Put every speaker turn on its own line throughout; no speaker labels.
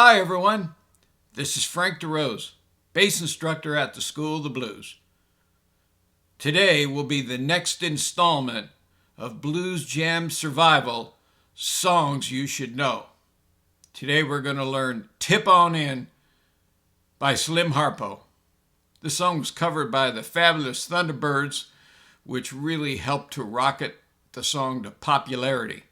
Hi everyone, this is Frank DeRose, bass instructor at the School of the Blues. Today will be the next installment of Blues Jam Survival Songs You Should Know. Today we're going to learn Tip On In by Slim Harpo. This song was covered by the fabulous Thunderbirds, which really helped to rocket the song to popularity.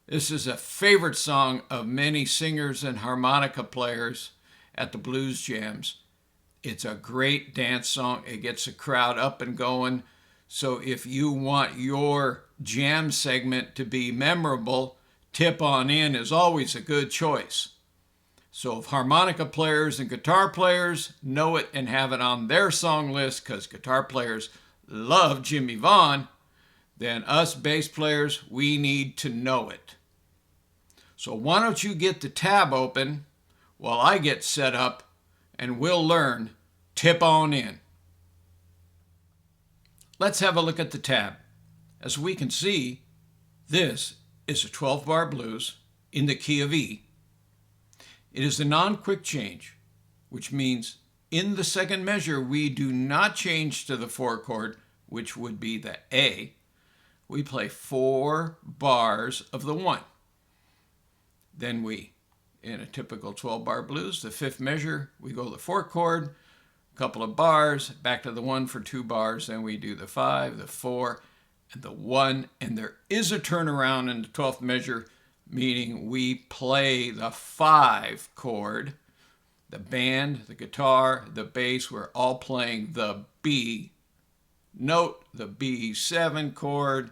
This is a favorite song of many singers and harmonica players at the blues jams. It's a great dance song. It gets the crowd up and going. So if you want your jam segment to be memorable, Tip On In is always a good choice. So if harmonica players and guitar players know it and have it on their song list, because guitar players love Jimmy Vaughn, then us bass players, we need to know it. So why don't you get the tab open while I get set up and we'll learn Tip On In. Let's have a look at the tab. As we can see, this is a 12-bar blues in the key of E. It is a non-quick change, which means in the second measure we do not change to the 4 chord, which would be the A. We play 4 bars of the 1. Then we, in a typical 12-bar blues, the 5th measure, we go the 4 chord, a couple of bars, back to the 1 for 2 bars, then we do the 5, the 4, and the 1, and there is a turnaround in the 12th measure, meaning we play the 5 chord. The band, the guitar, the bass, we're all playing the B note, the B7 chord,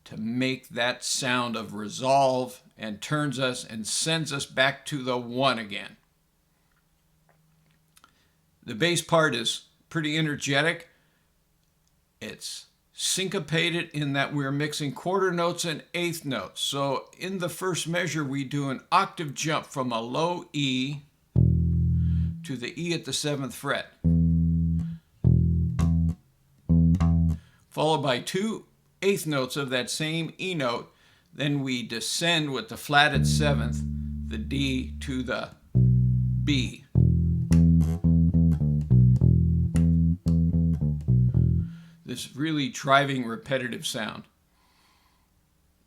to make that sound of resolve and turns us and sends us back to the 1 again. The bass part is pretty energetic. It's syncopated in that we're mixing quarter notes and eighth notes. So in the first measure, we do an octave jump from a low E to the E at the 7th fret, followed by 2 eighth notes of that same E note. Then we descend with the flat at 7th, the D to the B. This really driving repetitive sound.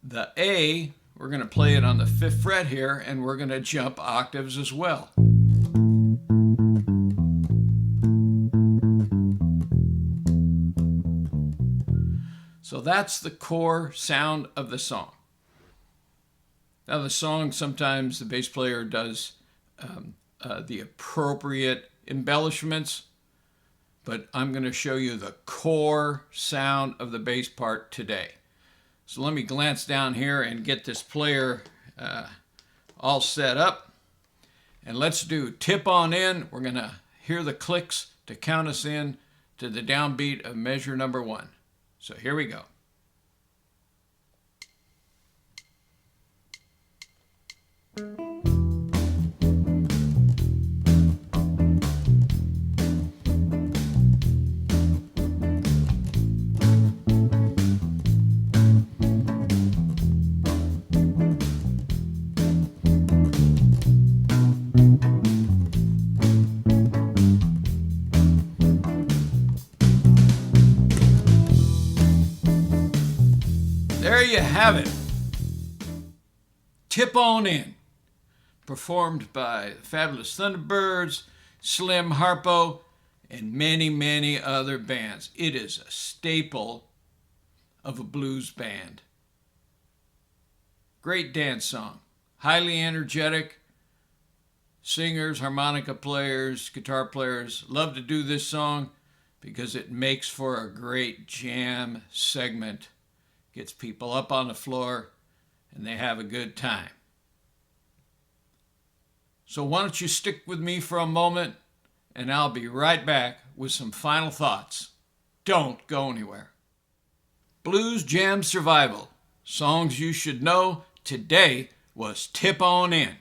The A, we're going to play it on the 5th fret here, and we're going to jump octaves as well. So that's the core sound of the song. Now the song, sometimes the bass player does the appropriate embellishments, but I'm going to show you the core sound of the bass part today. So let me glance down here and get this player all set up. And let's do Tip On In. We're going to hear the clicks to count us in to the downbeat of measure number 1. So here we go. There you have it. Tip On In, performed by the fabulous Thunderbirds, Slim Harpo, and many, many other bands. It is a staple of a blues band. Great dance song, highly energetic. Singers, harmonica players, guitar players love to do this song because it makes for a great jam segment. Gets people up on the floor and they have a good time. So why don't you stick with me for a moment and I'll be right back with some final thoughts. Don't go anywhere. Blues Jam Survival, songs you should know. Today was Tip On In.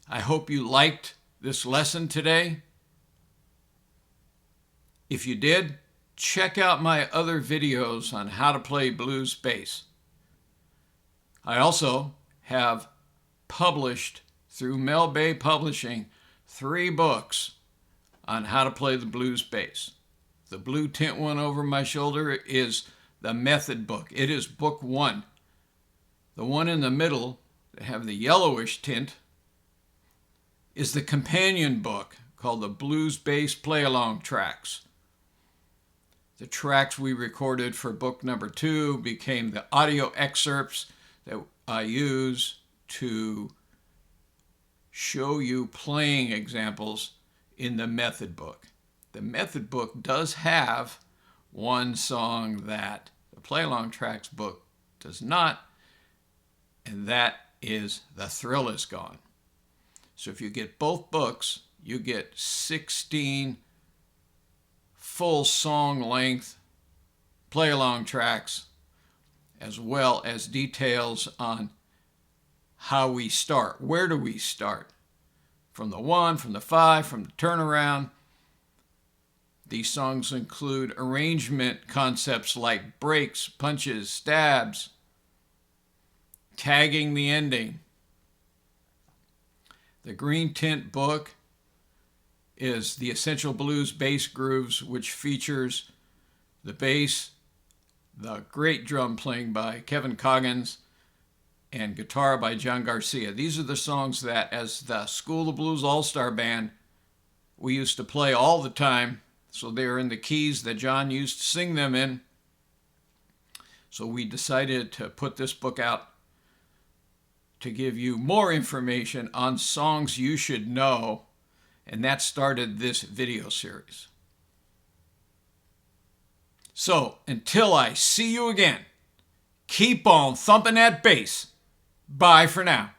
I hope you liked this lesson today. If you did, check out my other videos on how to play blues bass. I also have published through Mel Bay Publishing 3 books on how to play the blues bass. The blue tint one over my shoulder is the method book. It is book 1. The one in the middle that have the yellowish tint is the companion book called the Blues Bass Play-Along Tracks. The tracks we recorded for book number 2 became the audio excerpts that I use to show you playing examples in the method book. The method book does have one song that the Play-Along Tracks book does not, and that is The Thrill Is Gone. So if you get both books, you get 16 full song length play-along tracks, as well as details on how we start. Where do we start? From the 1, from the 5, from the turnaround. These songs include arrangement concepts like breaks, punches, stabs, tagging the ending. The green tint book is the Essential Blues Bass Grooves, which features the bass, the great drum playing by Kevin Coggins, and guitar by John Garcia. These are the songs that, as the School of Blues All-Star Band, we used to play all the time. So they are in the keys that John used to sing them in. So we decided to put this book out to give you more information on songs you should know, and that started this video series. So until I see you again, keep on thumping that bass. Bye for now.